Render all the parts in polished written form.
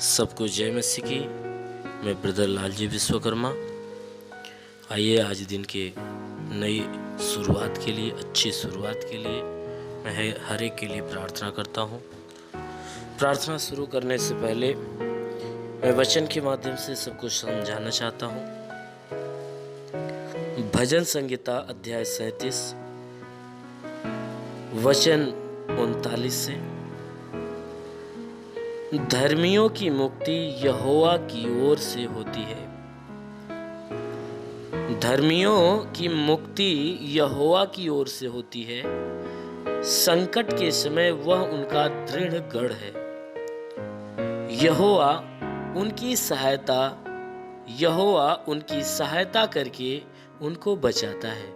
सबको जय मसीह की। मैं ब्रदर लालजी विश्वकर्मा। आइए आज दिन के नई शुरुआत के लिए, अच्छी शुरुआत के लिए मैं हर एक के लिए प्रार्थना करता हूँ। प्रार्थना शुरू करने से पहले मैं वचन के माध्यम से सबको समझाना चाहता हूँ। भजन संहिता अध्याय 37 वचन 39 से, धर्मियों की मुक्ति यहोवा की ओर से होती है। धर्मियों की मुक्ति यहोवा की ओर से होती है। संकट के समय वह उनका दृढ़ गढ़ है। यहोवा उनकी सहायता करके उनको बचाता है।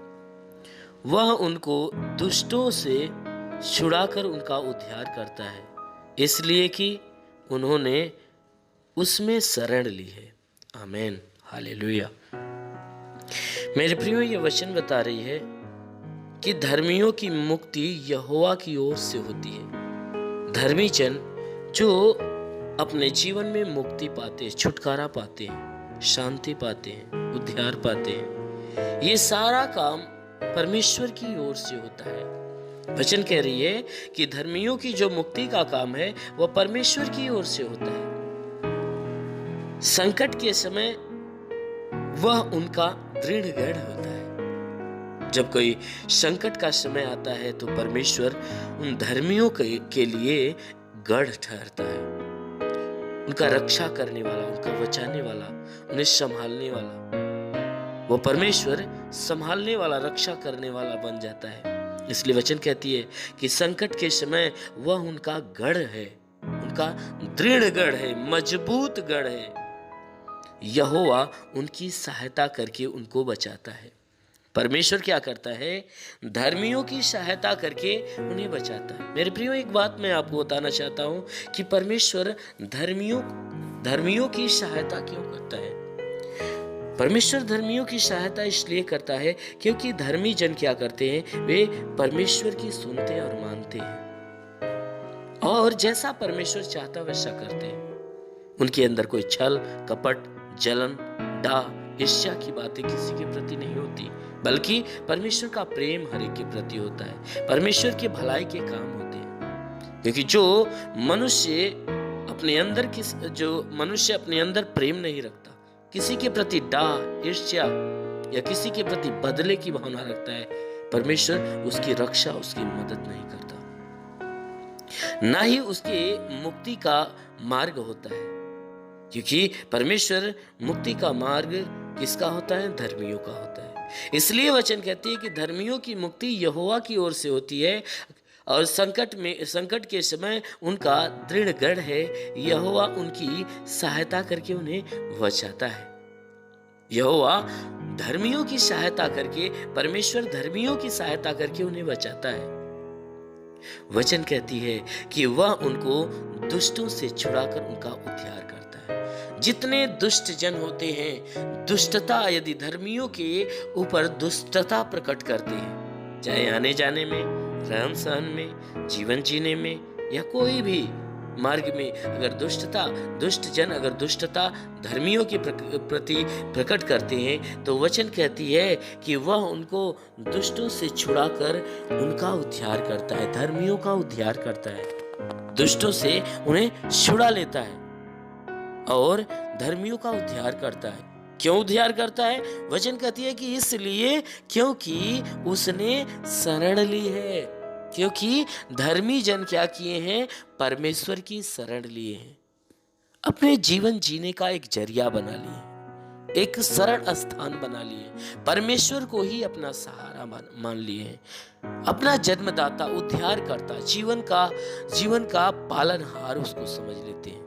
वह उनको दुष्टों से छुड़ाकर उनका उद्धार करता है, इसलिए कि उन्होंने उसमें शरण ली है। आमीन, हालेलुया। मेरे प्रियो, ये वचन बता रही है कि धर्मियों की मुक्ति यहोवा की ओर से होती है। धर्मी जन जो अपने जीवन में मुक्ति पाते हैं, छुटकारा पाते हैं, शांति पाते हैं, उद्धार पाते हैं, ये सारा काम परमेश्वर की ओर से होता है। वचन कह रही है कि धर्मियों की जो मुक्ति का काम है वह परमेश्वर की ओर से होता है। संकट के समय वह उनका दृढ़ गढ़ होता है। जब कोई संकट का समय आता है तो परमेश्वर उन धर्मियों के लिए गढ़ ठहरता है। उनका रक्षा करने वाला, उनका बचाने वाला, उन्हें संभालने वाला, वो परमेश्वर संभालने वाला, रक्षा करने वाला बन जाता है। इसलिए वचन कहती है कि संकट के समय वह उनका गढ़ है, उनका दृढ़ गढ़ है, मजबूत गढ़ है। यहोवा उनकी सहायता करके उनको बचाता है। परमेश्वर क्या करता है? धर्मियों की सहायता करके उन्हें बचाता है। मेरे प्रियो, एक बात मैं आपको बताना चाहता हूं कि परमेश्वर धर्मियों की सहायता क्यों करता है। परमेश्वर धर्मियों की सहायता इसलिए करता है क्योंकि धर्मी जन क्या करते हैं, वे परमेश्वर की सुनते और मानते हैं और जैसा परमेश्वर चाहता वैसा करते हैं। उनके अंदर कोई छल, कपट, जलन, डाह, ईर्ष्या की बातें किसी के प्रति नहीं होती, बल्कि परमेश्वर का प्रेम हर एक के प्रति होता है। परमेश्वर के भलाई के काम होते हैं। क्योंकि जो मनुष्य अपने अंदर प्रेम नहीं रखता, किसी के प्रति डाह, ईर्ष्या या किसी के प्रति बदले की भावना रखता है, परमेश्वर उसकी रक्षा, उसकी मदद नहीं करता, ना ही उसके मुक्ति का मार्ग होता है। क्योंकि परमेश्वर मुक्ति का मार्ग किसका होता है? धर्मियों का होता है। इसलिए वचन कहती है कि धर्मियों की मुक्ति यहोवा की ओर से होती है और संकट के समय उनका दृढ़ गढ़ है। यहोवा उनकी सहायता करके उन्हें बचाता है। यहोवा धर्मियों की सहायता करके, परमेश्वर धर्मियों की सहायता करके उन्हें बचाता है। वचन कहती है कि वह उनको दुष्टों से छुड़ाकर उनका उद्धार करता है। जितने दुष्ट जन होते हैं, दुष्टता यदि धर्मियों के ऊपर दुष्टता प्रकट करते हैं, चाहे आने जाने में, रहन सहन में, जीवन जीने में या कोई भी मार्ग में, अगर दुष्ट जन अगर दुष्टता धर्मियों के प्रति प्रकट करते हैं तो वचन कहती है कि वह उनको दुष्टों से छुड़ाकर उनका उद्धार करता है, धर्मियों का उद्धार करता है। दुष्टों से उन्हें छुड़ा लेता है और धर्मियों का उद्धार करता है। क्यों उद्धार करता है? वचन कहती है कि इसलिए क्योंकि उसने शरण ली है। क्योंकि धर्मी जन क्या किए हैं? परमेश्वर की शरण लिए हैं, अपने जीवन जीने का एक जरिया बना लिए, एक शरण स्थान बना लिए, परमेश्वर को ही अपना सहारा मान लिए हैं, अपना जन्मदाता, उद्धार करता, जीवन का पालनहार उसको समझ लेते हैं,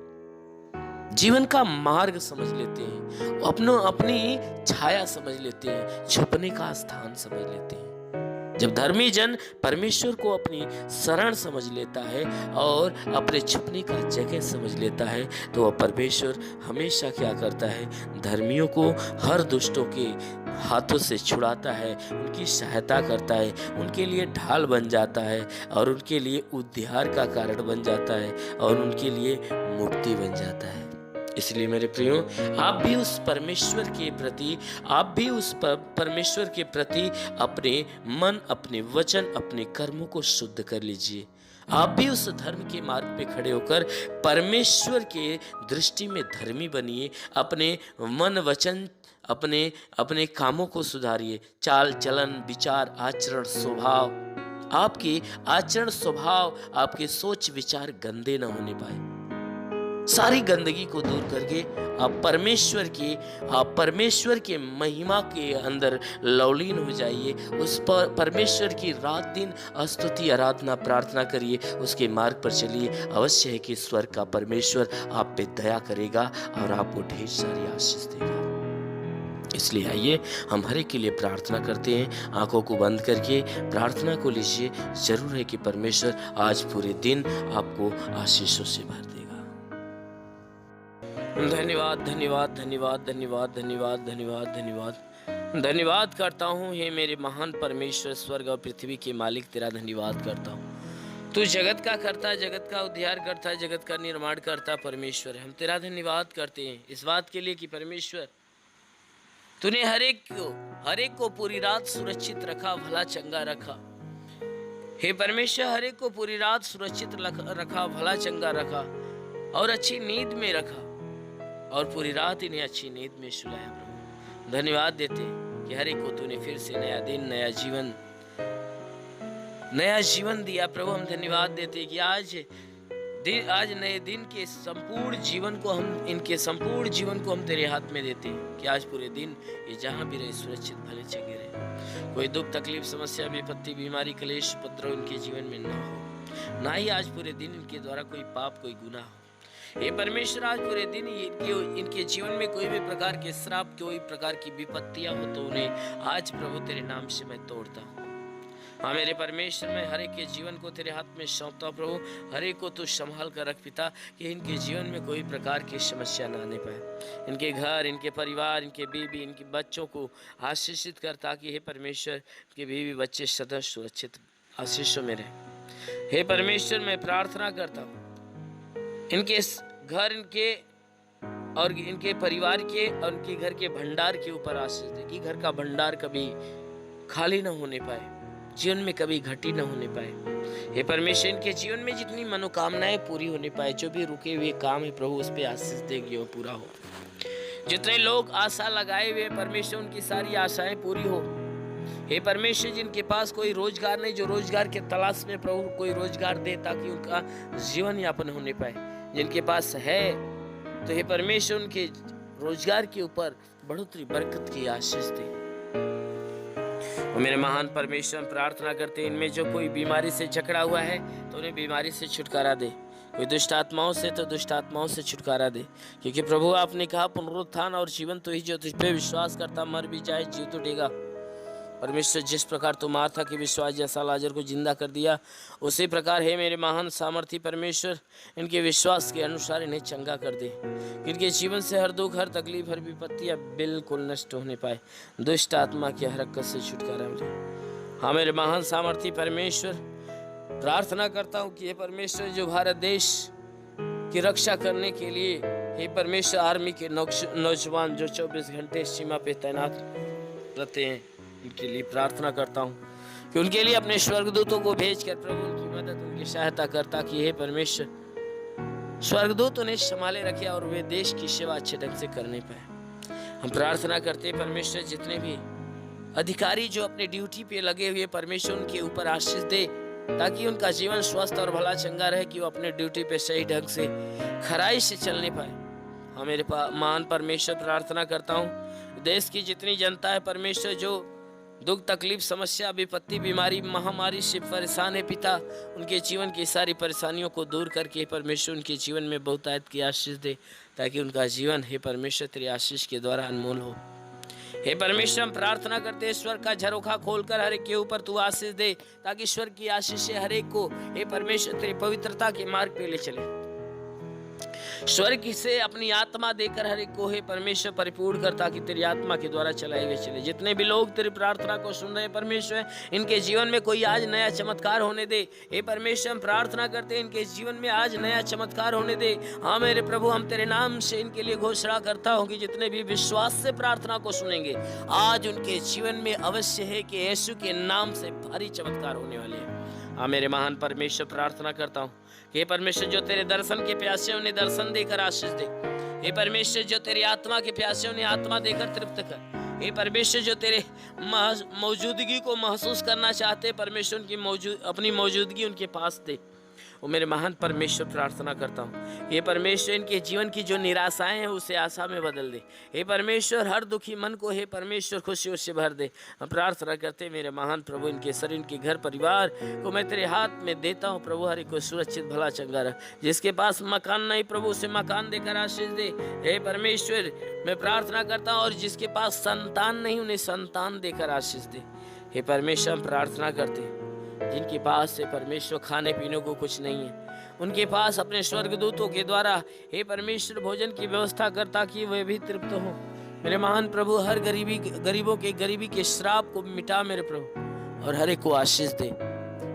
जीवन का मार्ग समझ लेते हैं, अपनी छाया समझ लेते हैं, छुपने का स्थान समझ लेते हैं। जब धर्मी जन परमेश्वर को अपनी शरण समझ लेता है और अपने छुपने का जगह समझ लेता है, तो वह परमेश्वर हमेशा क्या करता है, धर्मियों को हर दुष्टों के हाथों से छुड़ाता है, उनकी सहायता करता है, उनके लिए ढाल बन जाता है और उनके लिए उद्धार का कारण बन जाता है और उनके लिए मुक्ति बन जाता है। इसलिए मेरे प्रियो, आप भी उस परमेश्वर के प्रति अपने मन, अपने वचन, अपने कर्मों को शुद्ध कर लीजिए। आप भी उस धर्म के मार्ग पे खड़े होकर परमेश्वर के दृष्टि में धर्मी बनिए। अपने मन, वचन, अपने कामों को सुधारिए। चाल चलन, विचार, आचरण, स्वभाव, आपके आचरण स्वभाव, आपके सोच विचार गंदे न होने पाए। सारी गंदगी को दूर करके आप परमेश्वर के महिमा के अंदर लवलीन हो जाइए। उस पर परमेश्वर की रात दिन स्तुति, आराधना, प्रार्थना करिए। उसके मार्ग पर चलिए। अवश्य है कि स्वर्ग का परमेश्वर आप पे दया करेगा और आपको ढेर सारी आशीष देगा। इसलिए आइए हम हर एक के लिए प्रार्थना करते हैं। आंखों को बंद करके प्रार्थना को लीजिए। जरूर है कि परमेश्वर आज पूरे दिन आपको आशीषों से भर देगा। धन्यवाद, धन्यवाद, धन्यवाद, धन्यवाद, धन्यवाद, धन्यवाद, धन्यवाद। धन्यवाद करता हूँ हे मेरे महान परमेश्वर, स्वर्ग और पृथ्वी के मालिक, तेरा धन्यवाद करता हूँ। तू जगत का करता, जगत का उद्धार करता, जगत का निर्माण करता परमेश्वर। हम तेरा धन्यवाद करते हैं इस बात के लिए कि परमेश्वर तूने हर एक को पूरी रात सुरक्षित रखा, भला चंगा रखा। हे परमेश्वर, हर एक को पूरी रात सुरक्षित रखा, भला चंगा रखा और अच्छी नींद में रखा और पूरी रात इन्हें अच्छी नींद में सुलाया। प्रभु धन्यवाद देते कि हर एक को तूने फिर से नया दिन, नया जीवन दिया। प्रभु हम धन्यवाद देते कि आज नए दिन के संपूर्ण जीवन को हम तेरे हाथ में देते हैं कि आज पूरे दिन ये जहाँ भी रहे सुरक्षित भले चंगे रहे। कोई दुख, तकलीफ, समस्या, विपत्ति, बीमारी, क्लेश, उपद्रव इनके जीवन में न हो, ना ही आज पूरे दिन इनके द्वारा कोई पाप, कोई गुनाह हो। ये परमेश्वर आज पूरे दिन इनके जीवन में कोई भी प्रकार के श्राप, कोई प्रकार की विपत्तियां हो तो उन्हें आज प्रभु तेरे नाम से मैं तोड़ता हूँ। हाँ मेरे परमेश्वर, मैं हर एक के जीवन को तेरे हाथ में सौंपता हूँ। प्रभु हर एक को तू संभाल कर रख पिता, कि इनके जीवन में कोई प्रकार की समस्या ना आने पाए। इनके घर, इनके परिवार, इनके बीवी, इनके बच्चों को आशीषित कर, ताकि हे परमेश्वर इनके बीवी बच्चे सदा सुरक्षित आशीषों में रहे। हे परमेश्वर, मैं प्रार्थना करता हूँ इनके घर, इनके परिवार के और इनके घर के भंडार के ऊपर आशीष दे, कि घर का भंडार कभी खाली न होने पाए, जीवन में कभी घटी न होने पाए। हे परमेश्वर, इनके जीवन में जितनी मनोकामनाएं पूरी होने पाए, जो भी रुके हुए काम है प्रभु उस पे आशीष दे कि वो पूरा हो। जितने लोग आशा लगाए हुए परमेश्वर, उनकी सारी आशाएं पूरी हो। हे परमेश्वर, जिनके पास कोई रोजगार नहीं, जो रोजगार के तलाश में प्रभु कोई रोजगार दे, ताकि उनका जीवन यापन होने पाए। जिनके पास है तो हे परमेश्वर उनके रोजगार के ऊपर बढ़ोतरी, बरकत की आशीष दे। और मेरे महान परमेश्वर, प्रार्थना करते हैं इनमें जो कोई बीमारी से जकड़ा हुआ है तो उन्हें बीमारी से छुटकारा दे। कोई दुष्ट आत्माओं से तो दुष्ट आत्माओं से छुटकारा दे, क्योंकि प्रभु आपने कहा पुनरुत्थान और जीवन तो ही, जो तुझ पे विश्वास करता मर भी जाए जीव तो देगा। परमेश्वर, जिस प्रकार तू मार्था के विश्वास जैसा लाजर को जिंदा कर दिया, उसी प्रकार है मेरे महान सामर्थी परमेश्वर, इनके विश्वास के अनुसार इन्हें चंगा कर दे। इनके जीवन से हर दुख, हर तकलीफ, हर विपत्तियां बिल्कुल नष्ट होने पाए। दुष्ट आत्मा की हरकत से छुटकारा मिले। हाँ मेरे महान सामर्थी परमेश्वर, प्रार्थना करता हूँ कि हे परमेश्वर, जो भारत देश की रक्षा करने के लिए हे परमेश्वर आर्मी के नौजवान जो 24 घंटे सीमा पे तैनात रहते हैं, उनके लिए प्रार्थना करता हूँ कि उनके लिए अपने स्वर्गदूतों को भेजकर प्रभु उनकी मदद, उनकी सहायता करता, कि हे परमेश्वर स्वर्गदूत उन्हें संभाले रखे और वे देश की सेवा अच्छे ढंग से करने पाए। हम प्रार्थना करते हैं परमेश्वर, जितने भी अधिकारी जो अपने ड्यूटी पे लगे हुए परमेश्वर, उनके ऊपर आशीष दे, ताकि उनका जीवन स्वस्थ और भला चंगा रहे, कि वो अपने ड्यूटी पे सही ढंग से खराई से चलने पाए। हाँ मेरे महान परमेश्वर, प्रार्थना करता हूँ देश की जितनी जनता है परमेश्वर, जो दुख, तकलीफ, समस्या, विपत्ति, बीमारी, महामारी से परेशान है पिता, उनके जीवन की सारी परेशानियों को दूर करके परमेश्वर उनके जीवन में बहुतायत की आशीष दे, ताकि उनका जीवन हे परमेश्वर तेरी आशीष के द्वारा अनमोल हो। हे परमेश्वर, हम प्रार्थना करते हैं ईश्वर का झरोखा खोलकर हर एक के ऊपर तू आशीष दे, ताकि ईश्वर की आशीष से हर एक को हे परमेश्वर तेरी पवित्रता के मार्ग पे ले चले। स्वर्ग से अपनी आत्मा देकर हर एक को हे परमेश्वर परिपूर्ण कर, ताकि तेरी आत्मा के द्वारा चलाए हुए चले। जितने भी लोग तेरी प्रार्थना को सुन रहे हैं परमेश्वर, इनके जीवन में कोई आज नया चमत्कार होने दे। हे परमेश्वर, हम प्रार्थना करते हैं इनके जीवन में आज नया चमत्कार होने दे। हाँ मेरे प्रभु, हम तेरे नाम से इनके लिए घोषणा करता हूँ कि जितने भी विश्वास से प्रार्थना को सुनेंगे, आज उनके जीवन में अवश्य है कि यीशु के नाम से भारी चमत्कार होने वाले हैं। हाँ मेरे महान परमेश्वर, प्रार्थना करता हूँ हे परमेश्वर, जो तेरे दर्शन के प्यासे उन्हें दर्शन देकर आशीष दे। हे परमेश्वर, जो तेरी आत्मा के प्यासे उन्हें आत्मा देकर तृप्त कर। हे परमेश्वर, जो तेरे मौजूदगी को महसूस करना चाहते परमेश्वर, उनकी अपनी मौजूदगी उनके पास दे। वो मेरे महान परमेश्वर, प्रार्थना करता हूँ हे परमेश्वर, इनके जीवन की जो निराशाएं हैं उसे आशा में बदल दे। हे परमेश्वर, हर दुखी मन को हे परमेश्वर खुशियों से भर दे। हम प्रार्थना करते मेरे महान प्रभु, इनके शरीर, इनके घर परिवार को मैं तेरे हाथ में देता हूँ प्रभु। हर एक को सुरक्षित भला चंगा रख। जिसके पास मकान नहीं प्रभु, उसे मकान देकर आशीष दे। हे परमेश्वर, मैं प्रार्थना करता हूँ और जिसके पास संतान नहीं उन्हें संतान देकर आशीष दे। हे परमेश्वर, हम प्रार्थना करते हैं जिनके पास से परमेश्वर खाने पीने को कुछ नहीं है, उनके पास अपने स्वर्गदूतों के द्वारा हे परमेश्वर भोजन की व्यवस्था कर, ताकि वे भी तृप्त हो। मेरे महान प्रभु, हर गरीबों के गरीबी के श्राप को मिटा मेरे प्रभु, और हर एक को आशीष दे।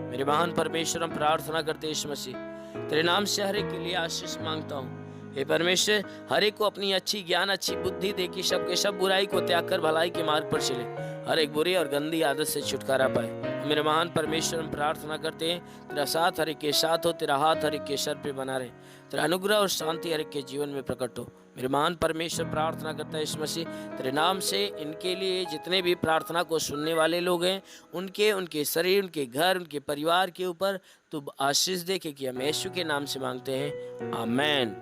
मेरे महान परमेश्वर, हम प्रार्थना करते यीशु मसीह, तेरे नाम से हर एक के लिए आशीष मांगता हूँ। हे परमेश्वर, हर एक को अपनी अच्छी ज्ञान, अच्छी बुद्धि दे कि सब के सब बुराई को त्याग कर भलाई के मार्ग पर चले, हर एक बुरी और गंदी आदत से छुटकारा पाए। मेरे महान परमेश्वर, हम प्रार्थना करते हैं तेरा साथ हर एक के साथ हो, तेरा हाथ हर एक के सर पे बना रहे, तेरा अनुग्रह और शांति हर एक के जीवन में प्रकट हो। मेरे महान परमेश्वर, प्रार्थना करता है इस मसीह, तेरे नाम से इनके लिए जितने भी प्रार्थना को सुनने वाले लोग हैं, उनके शरीर, उनके घर, उनके परिवार के ऊपर तू आशीष दे, क्योंकि हम यीशु के नाम से मांगते हैं, आमेन।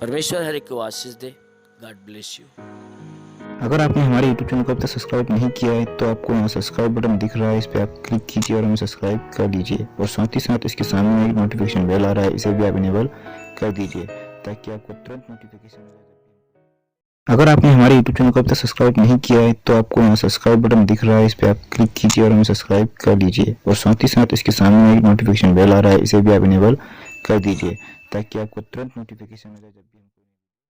परमेश्वर हर एक को आशीष दे। God bless you. अगर आपने हमारे YouTube चैनल को अब तक सब्सक्राइब नहीं किया है तो आपको यहाँ सब्सक्राइब बटन दिख रहा है, इस पर आप क्लिक कीजिए और हमें सब्सक्राइब कर लीजिए। और साथ ही साथ इसके सामने एक नोटिफिकेशन बेल आ रहा है, इसे भी आप इनेबल कर दीजिए ताकि आपको तुरंत नोटिफिकेशन मिले। अगर आपने हमारे YouTube चैनल को अब तक सब्सक्राइब नहीं किया है तो आपको यहाँ सब्सक्राइब बटन दिख रहा है, इस पर आप क्लिक कीजिए और हमें सब्सक्राइब कर लीजिए। और साथ ही साथ इसके सामने एक नोटिफिकेशन बेल आ रहा है, इसे भी आप इनेबल कर दीजिए ताकि आपको तुरंत नोटिफिकेशन मिले जब भी